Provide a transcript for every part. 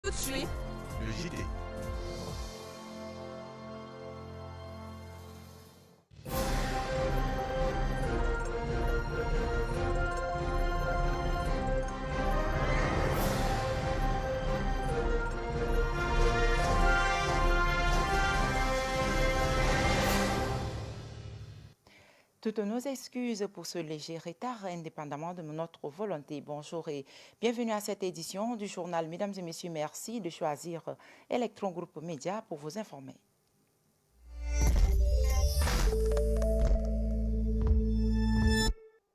Tout de suite, le JT. Toutes nos excuses pour ce léger retard, indépendamment de notre volonté. Bonjour et bienvenue à cette édition du journal. Mesdames et messieurs, merci de choisir Electron Group Média pour vous informer.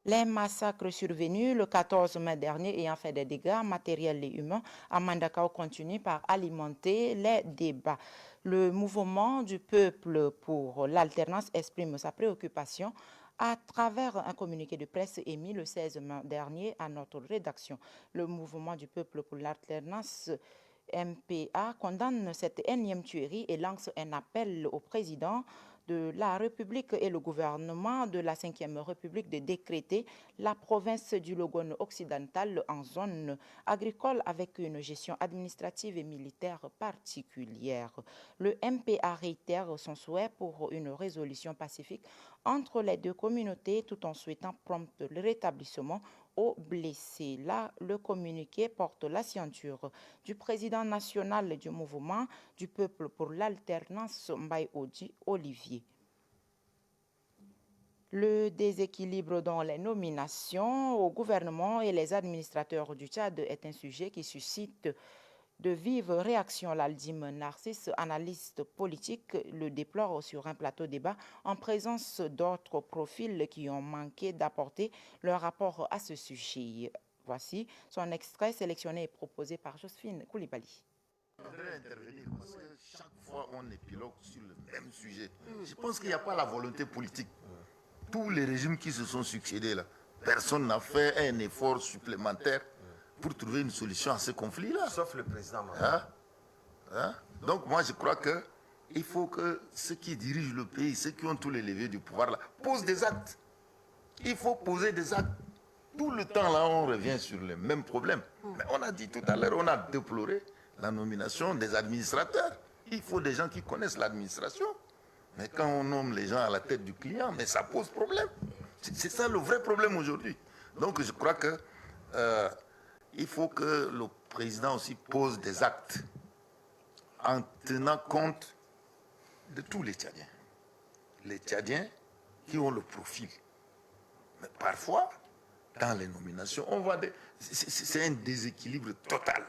Les massacres survenus le 14 mai dernier ayant fait des dégâts matériels et humains à Mandakao continuent par alimenter les débats. Le mouvement du peuple pour l'alternance exprime sa préoccupation à travers un communiqué de presse émis le 16 mai dernier à notre rédaction. Le mouvement du peuple pour l'alternance MPA condamne cette énième tuerie et lance un appel au président de la République et le gouvernement de la 5e République de décréter la province du Logone occidental en zone agricole avec une gestion administrative et militaire particulière. Le MPA réitère son souhait pour une résolution pacifique entre les deux communautés tout en souhaitant prompt le rétablissement aux blessés. Là, le communiqué porte la signature du président national du mouvement du peuple pour l'alternance, Mbaye Odi Olivier. Le déséquilibre dans les nominations au gouvernement et les administrateurs du Tchad est un sujet qui suscite de vives réactions. L'Aldim Narcisse, analyste politique, le déplore sur un plateau débat en présence d'autres profils qui ont manqué d'apporter leur rapport à ce sujet. Voici son extrait sélectionné et proposé par Josephine Koulibaly. Je voudrais intervenir parce que chaque fois on épilogue sur le même sujet. Je pense qu'il n'y a pas la volonté politique. Tous les régimes qui se sont succédés là, personne n'a fait un effort supplémentaire pour trouver une solution à ce conflit-là. Sauf le président. Donc moi je crois qu'il faut que ceux qui dirigent le pays, ceux qui ont tous les leviers du pouvoir là, posent des actes. Il faut poser des actes. Tout le temps là on revient sur les mêmes problèmes. Mais on a dit tout à l'heure, on a déploré la nomination des administrateurs. Il faut des gens qui connaissent l'administration. Mais quand on nomme les gens à la tête du client, mais ça pose problème. C'est ça le vrai problème aujourd'hui. Donc je crois que il faut que le président aussi pose des actes en tenant compte de tous les Tchadiens. Les Tchadiens qui ont le profil. Mais parfois, dans les nominations, on voit c'est un déséquilibre total.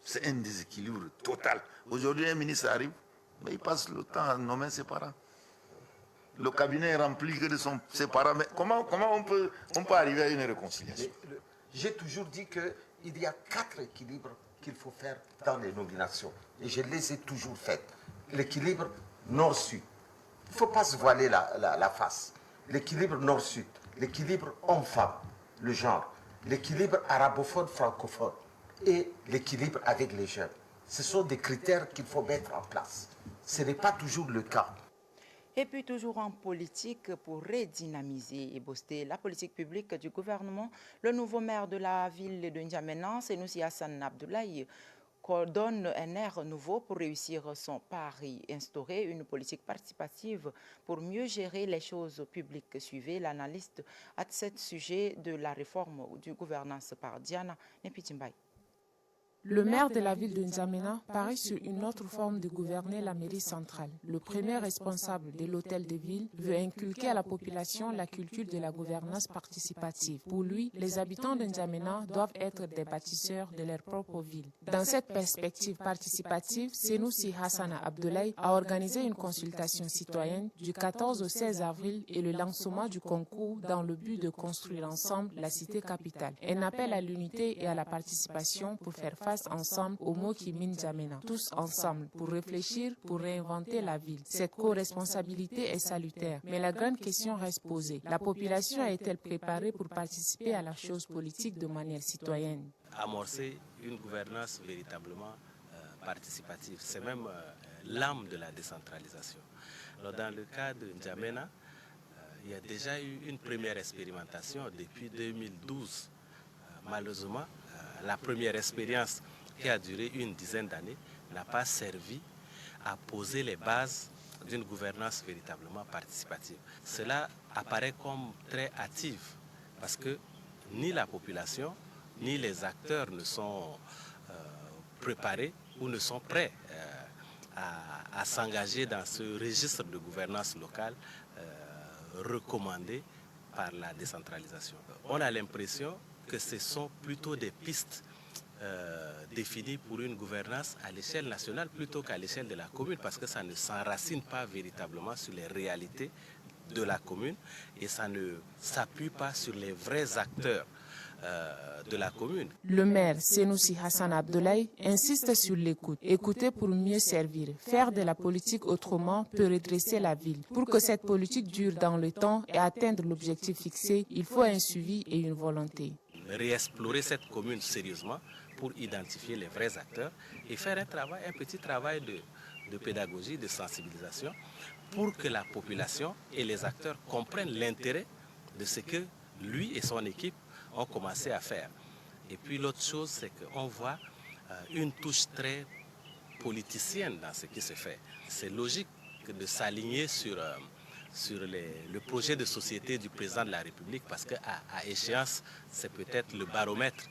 C'est un déséquilibre total. Aujourd'hui, un ministre arrive, mais il passe le temps à nommer ses parents. Le cabinet est rempli que de ses parents. Mais comment on peut arriver à une réconciliation? J'ai toujours dit qu'il y a 4 équilibres qu'il faut faire dans les nominations. Et je les ai toujours faites. L'équilibre nord-sud. Il ne faut pas se voiler la face. L'équilibre nord-sud. L'équilibre homme-femme, le genre. L'équilibre arabophone-francophone. Et l'équilibre avec les jeunes. Ce sont des critères qu'il faut mettre en place. Ce n'est pas toujours le cas. Et puis toujours en politique, pour redynamiser et booster la politique publique du gouvernement, le nouveau maire de la ville de N'Djamena, Senoussi Hassan Abdoulaye, donne un air nouveau pour réussir son pari, instaurer une politique participative pour mieux gérer les choses publiques. Suivez l'analyste à ce sujet de la réforme du gouvernance par Diana Nepitimbaye. Le maire de la ville de N'Djamena parie sur une autre forme de gouverner la mairie centrale. Le premier responsable de l'hôtel de ville veut inculquer à la population la culture de la gouvernance participative. Pour lui, les habitants de N'Djamena doivent être des bâtisseurs de leur propre ville. Dans cette perspective participative, Senoussi Hassan Abdoulaye a organisé une consultation citoyenne du 14 au 16 avril et le lancement du concours dans le but de construire ensemble la cité capitale. Un appel à l'unité et à la participation pour faire face ensemble aux mots qui minent N'Djamena. Tous ensemble pour réfléchir, pour réinventer la ville. Cette co-responsabilité est salutaire, mais la grande question reste posée. La population est-elle préparée pour participer à la chose politique de manière citoyenne? Amorcer une gouvernance véritablement participative, c'est même l'âme de la décentralisation. Alors, dans le cas de N'Djamena, il y a déjà eu une première expérimentation depuis 2012. Malheureusement, la première expérience qui a duré une dizaine d'années, n'a pas servi à poser les bases d'une gouvernance véritablement participative. Cela apparaît comme très hâtif parce que ni la population ni les acteurs ne sont préparés ou ne sont prêts à s'engager dans ce registre de gouvernance locale recommandé par la décentralisation. On a l'impression que ce sont plutôt des pistes définies pour une gouvernance à l'échelle nationale plutôt qu'à l'échelle de la commune, parce que ça ne s'enracine pas véritablement sur les réalités de la commune et ça ne s'appuie pas sur les vrais acteurs de la commune. Le maire Senoussi Hassan Abdoulaye insiste sur l'écoute. Écouter pour mieux servir. Faire de la politique autrement peut redresser la ville. Pour que cette politique dure dans le temps et atteindre l'objectif fixé, il faut un suivi et une volonté. Réexplorer cette commune sérieusement pour identifier les vrais acteurs et faire un petit travail de pédagogie, de sensibilisation pour que la population et les acteurs comprennent l'intérêt de ce que lui et son équipe ont commencé à faire. Et puis l'autre chose, c'est qu'on voit une touche très politicienne dans ce qui se fait. C'est logique de s'aligner sur le projet de société du président de la République parce qu'à échéance, c'est peut-être le baromètre.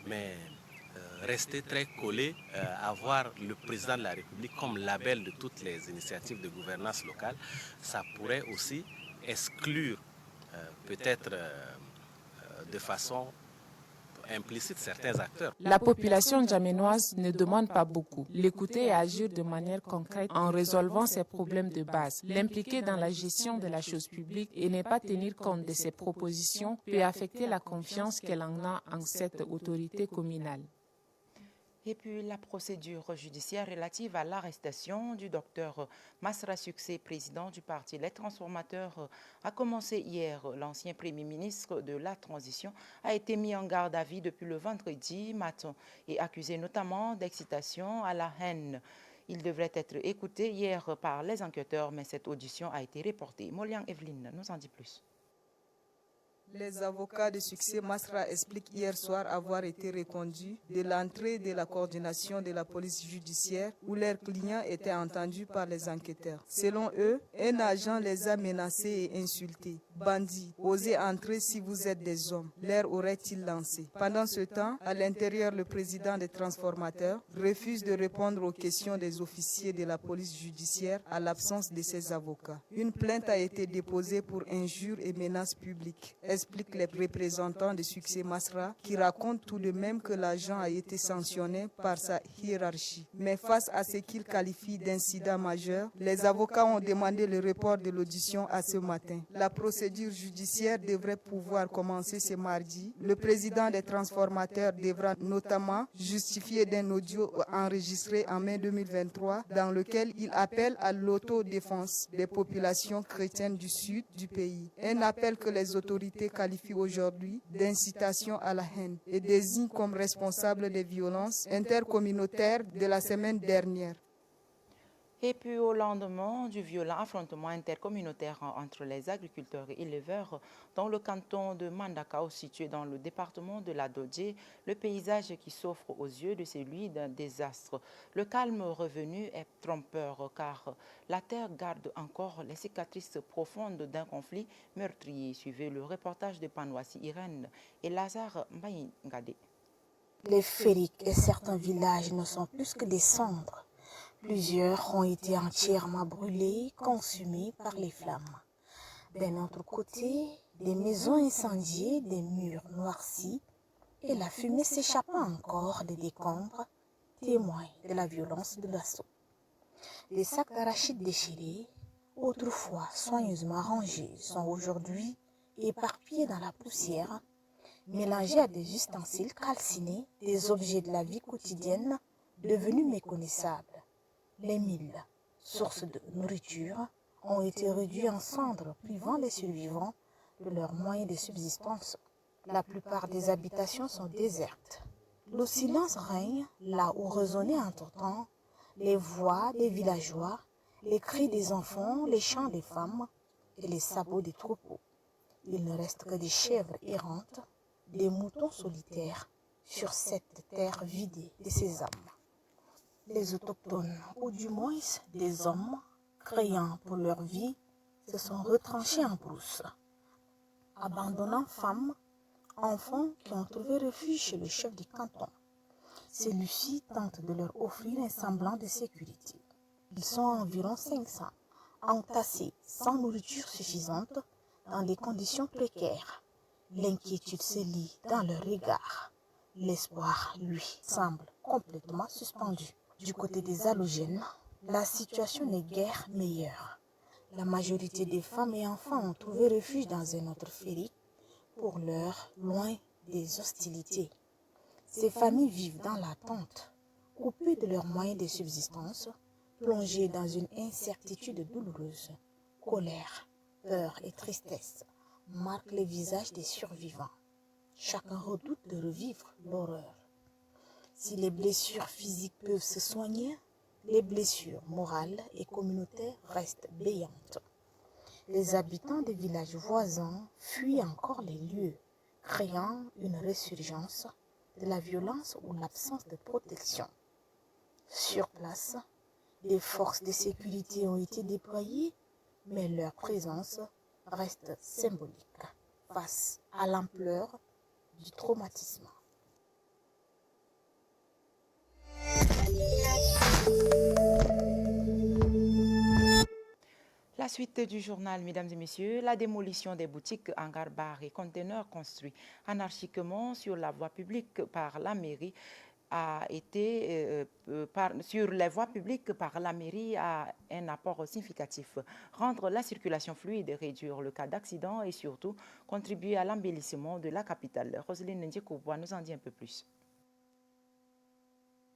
Mais rester très collé, avoir le président de la République comme label de toutes les initiatives de gouvernance locale, ça pourrait aussi exclure peut-être de façon implicite certains acteurs. La population djaménoise ne demande pas beaucoup. L'écouter et agir de manière concrète en résolvant ses problèmes de base. L'impliquer dans la gestion de la chose publique et ne pas tenir compte de ses propositions peut affecter la confiance qu'elle en a en cette autorité communale. Et puis la procédure judiciaire relative à l'arrestation du docteur Masra Succé, président du parti Les Transformateurs, a commencé hier. L'ancien Premier ministre de la Transition a été mis en garde à vue depuis le vendredi matin et accusé notamment d'excitation à la haine. Il devrait être écouté hier par les enquêteurs, mais cette audition a été reportée. Moliang Evelyne nous en dit plus. Les avocats de Succé Masra expliquent hier soir avoir été reconduits de l'entrée de la coordination de la police judiciaire où leurs clients étaient entendus par les enquêteurs. Selon eux, un agent les a menacés et insultés. Bandits, osez entrer si vous êtes des hommes, leur aurait-il lancé. Pendant ce temps, à l'intérieur, le président des transformateurs refuse de répondre aux questions des officiers de la police judiciaire à l'absence de ses avocats. Une plainte a été déposée pour injures et menaces publiques, expliquent les représentants de Succé Masra, qui racontent tout de même que l'agent a été sanctionné par sa hiérarchie. Mais face à ce qu'ils qualifient d'incident majeur, les avocats ont demandé le report de l'audition à ce matin. La procédure judiciaire devrait pouvoir commencer ce mardi. Le président des transformateurs devra notamment justifier d'un audio enregistré en mai 2023 dans lequel il appelle à l'autodéfense des populations chrétiennes du sud du pays. Un appel que les autorités qualifient aujourd'hui d'incitation à la haine et désigne comme responsable des violences intercommunautaires de la semaine dernière. Et puis au lendemain du violent affrontement intercommunautaire entre les agriculteurs et éleveurs dans le canton de Mandakao situé dans le département de la Dodje, le paysage qui s'offre aux yeux de celui d'un désastre. Le calme revenu est trompeur car la terre garde encore les cicatrices profondes d'un conflit meurtrier. Suivez le reportage de Panwasi Irène et Lazare Mbaïngade. Les fériques et certains villages ne sont plus que des cendres. Plusieurs ont été entièrement brûlés, consumés par les flammes. D'un autre côté, des maisons incendiées, des murs noircis et la fumée s'échappant encore des décombres témoignent de la violence de l'assaut. Des sacs d'arachides déchirés, autrefois soigneusement rangés, sont aujourd'hui éparpillés dans la poussière, mélangés à des ustensiles calcinés, des objets de la vie quotidienne devenus méconnaissables. Les milles, sources de nourriture, ont été réduits en cendres, privant les survivants de leurs moyens de subsistance. La plupart des habitations sont désertes. Le silence règne là où résonnaient entre-temps les voix des villageois, les cris des enfants, les chants des femmes et les sabots des troupeaux. Il ne reste que des chèvres errantes, des moutons solitaires sur cette terre vidée de ses âmes. Les autochtones, ou du moins des hommes, craignant pour leur vie, se sont retranchés en brousse, abandonnant femmes, enfants qui ont trouvé refuge chez le chef du canton. Celui-ci tente de leur offrir un semblant de sécurité. Ils sont environ 500, entassés sans nourriture suffisante, dans des conditions précaires. L'inquiétude se lit dans leur regard. L'espoir, lui, semble complètement suspendu. Du côté des allogènes, la situation n'est guère meilleure. La majorité des femmes et enfants ont trouvé refuge dans un autre ferry, pour l'heure loin des hostilités. Ces familles vivent dans l'attente, coupées de leurs moyens de subsistance, plongées dans une incertitude douloureuse. Colère, peur et tristesse marquent les visages des survivants. Chacun redoute de revivre l'horreur. Si les blessures physiques peuvent se soigner, les blessures morales et communautaires restent béantes. Les habitants des villages voisins fuient encore les lieux, créant une résurgence de la violence ou l'absence de protection. Sur place, des forces de sécurité ont été déployées, mais leur présence reste symbolique face à l'ampleur du traumatisme. La suite du journal, mesdames et messieurs, la démolition des boutiques, hangars, bars et conteneurs construits anarchiquement sur la voie publique par la mairie a un apport significatif. Rendre la circulation fluide, réduire le cas d'accident et surtout contribuer à l'embellissement de la capitale. Roselyne Ndjekouboua nous en dit un peu plus.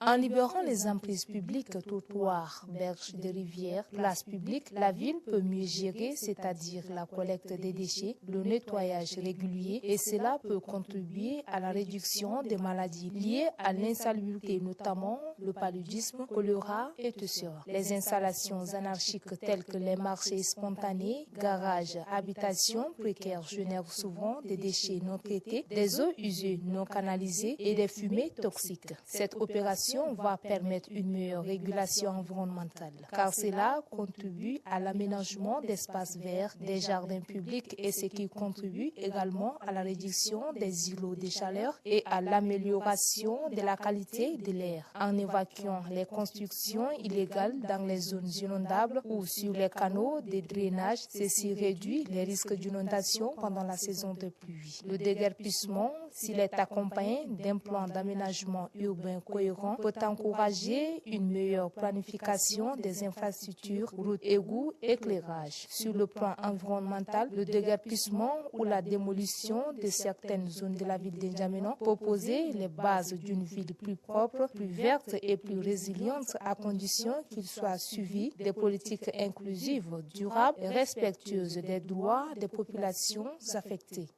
En libérant les emprises publiques, trottoirs, berges de rivières, places publiques, la ville peut mieux gérer, c'est-à-dire la collecte des déchets, le nettoyage régulier, et cela peut contribuer à la réduction des maladies liées à l'insalubrité, notamment le paludisme, choléra et tussure. Les installations anarchiques telles que les marchés spontanés, garages, habitations précaires génèrent souvent des déchets non traités, des eaux usées non canalisées et des fumées toxiques. Cette opération va permettre une meilleure régulation environnementale, car cela contribue à l'aménagement d'espaces verts, des jardins publics et ce qui contribue également à la réduction des îlots de chaleur et à l'amélioration de la qualité de l'air. En évacuant les constructions illégales dans les zones inondables ou sur les canaux de drainage, ceci réduit les risques d'inondation pendant la saison de pluie. Le déguerpissement, s'il est accompagné d'un plan d'aménagement urbain cohérent, peut encourager une meilleure planification des infrastructures, routes, égouts, éclairage. Sur le plan environnemental, le déguerpissement ou la démolition de certaines zones de la ville d'Injamena peut poser les bases d'une ville plus propre, plus verte et plus résiliente à condition qu'il soit suivi des politiques inclusives, durables et respectueuses des droits des populations affectées.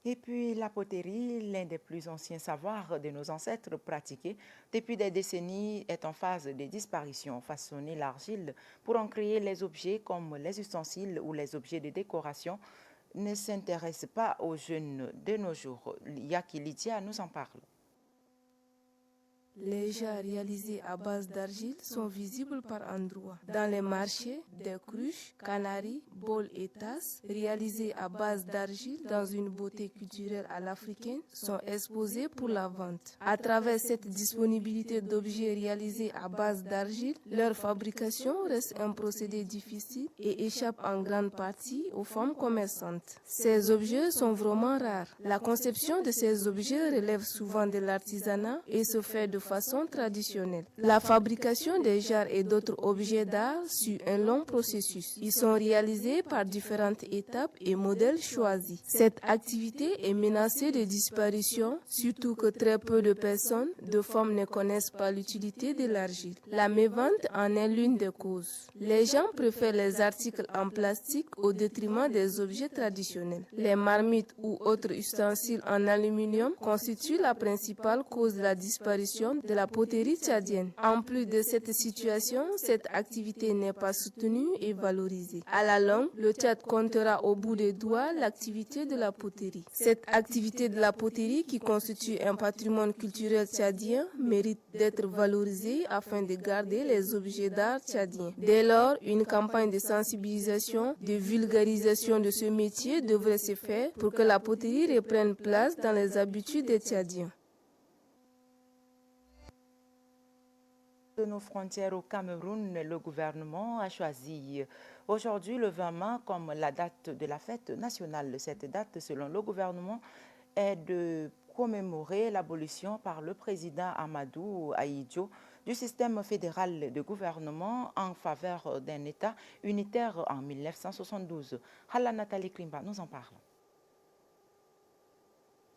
Et puis la poterie, l'un des plus anciens savoirs de nos ancêtres pratiqués depuis des décennies, est en phase de disparition. Façonner l'argile pour en créer les objets comme les ustensiles ou les objets de décoration ne s'intéresse pas aux jeunes de nos jours. Yaki Lydia nous en parle. Les jarres réalisés à base d'argile sont visibles par endroits. Dans les marchés, des cruches, canaries, bols et tasses réalisés à base d'argile dans une beauté culturelle à l'africaine sont exposés pour la vente. À travers cette disponibilité d'objets réalisés à base d'argile, leur fabrication reste un procédé difficile et échappe en grande partie aux femmes commerçantes. Ces objets sont vraiment rares. La conception de ces objets relève souvent de l'artisanat et se fait de façon traditionnelle. La fabrication des jarres et d'autres objets d'art suit un long processus. Ils sont réalisés par différentes étapes et modèles choisis. Cette activité est menacée de disparition, surtout que très peu de personnes, de femmes ne connaissent pas l'utilité de l'argile. La mévente en est l'une des causes. Les gens préfèrent les articles en plastique au détriment des objets traditionnels. Les marmites ou autres ustensiles en aluminium constituent la principale cause de la disparition production de la poterie tchadienne. En plus de cette situation, cette activité n'est pas soutenue et valorisée. À la longue, le Tchad comptera au bout des doigts l'activité de la poterie. Cette activité de la poterie, qui constitue un patrimoine culturel tchadien, mérite d'être valorisée afin de garder les objets d'art tchadiens. Dès lors, une campagne de sensibilisation, de vulgarisation de ce métier devrait se faire pour que la poterie reprenne place dans les habitudes des Tchadiens. De nos frontières au Cameroun, le gouvernement a choisi aujourd'hui le 20 mai comme la date de la fête nationale. Cette date, selon le gouvernement, est de commémorer l'abolition par le président Amadou Ahidjo du système fédéral de gouvernement en faveur d'un État unitaire en 1972. Hala Nathalie Klimba nous en parle.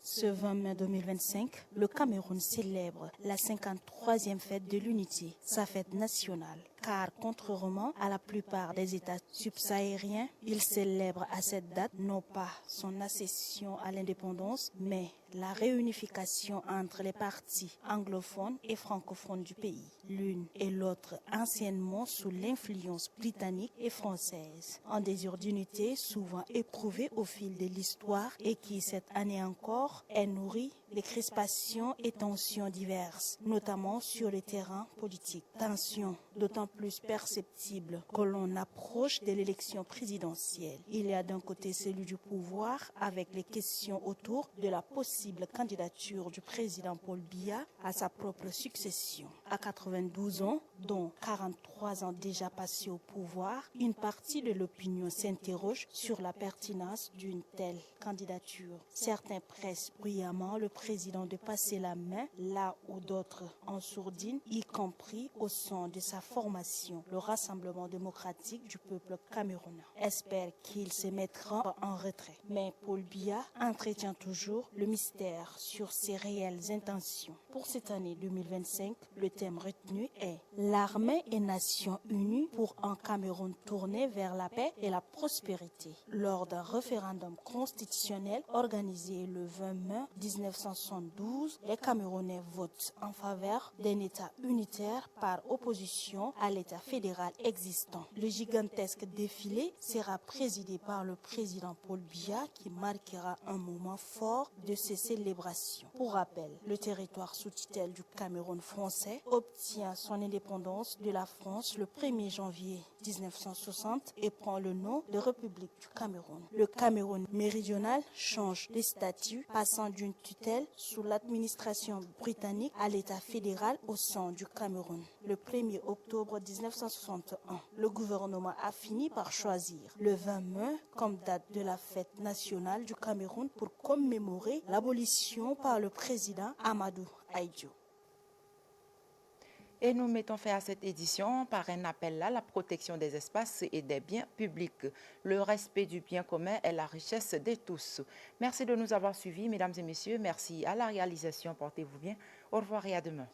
Ce 20 mai 2025, le Cameroun célèbre la 53e fête de l'unité, sa fête nationale. Car contrairement à la plupart des États subsahariens, il célèbre à cette date non pas son accession à l'indépendance, mais la réunification entre les parties anglophones et francophones du pays, l'une et l'autre anciennement sous l'influence britannique et française. Un désir d'unité souvent éprouvé au fil de l'histoire et qui, cette année encore, est nourri de crispations et tensions diverses, notamment sur le terrain politique. Tensions d'autant plus perceptibles que l'on approche de l'élection présidentielle. Il y a d'un côté celui du pouvoir avec les questions autour de la possible candidature du président Paul Biya à sa propre succession. À 92 ans, dont 43 ans déjà passés au pouvoir, une partie de l'opinion s'interroge sur la pertinence d'une telle candidature. Certains pressent bruyamment le président de passer la main là où d'autres en sourdine, y compris au sein de sa formation, le Rassemblement démocratique du peuple camerounais. Espère qu'il se mettra en retrait. Mais Paul Biya entretient toujours le mystère sur ses réelles intentions. Pour cette année 2025, le thème retenu est « L'armée et Nations unies pour un Cameroun tourné vers la paix et la prospérité » lors d'un référendum constitutionnel organisé le 20 mai 1972, les Camerounais votent en faveur d'un État unitaire par opposition à l'État fédéral existant. Le gigantesque défilé sera présidé par le président Paul Biya qui marquera un moment fort de ces célébrations. Pour rappel, le territoire sous tutelle du Cameroun français obtient son indépendance de la France le 1er janvier 1960 et prend le nom de République du Cameroun. Le Cameroun méridional change de statut, passant d'une tutelle sous l'administration britannique à l'État fédéral au sein du Cameroun. Le 1er octobre 1961, le gouvernement a fini par choisir le 20 mai comme date de la fête nationale du Cameroun pour commémorer l'abolition par le président Amadou Ahidjo. Et nous mettons fin à cette édition par un appel à la protection des espaces et des biens publics. Le respect du bien commun est la richesse de tous. Merci de nous avoir suivis, mesdames et messieurs. Merci à la réalisation. Portez-vous bien. Au revoir et à demain.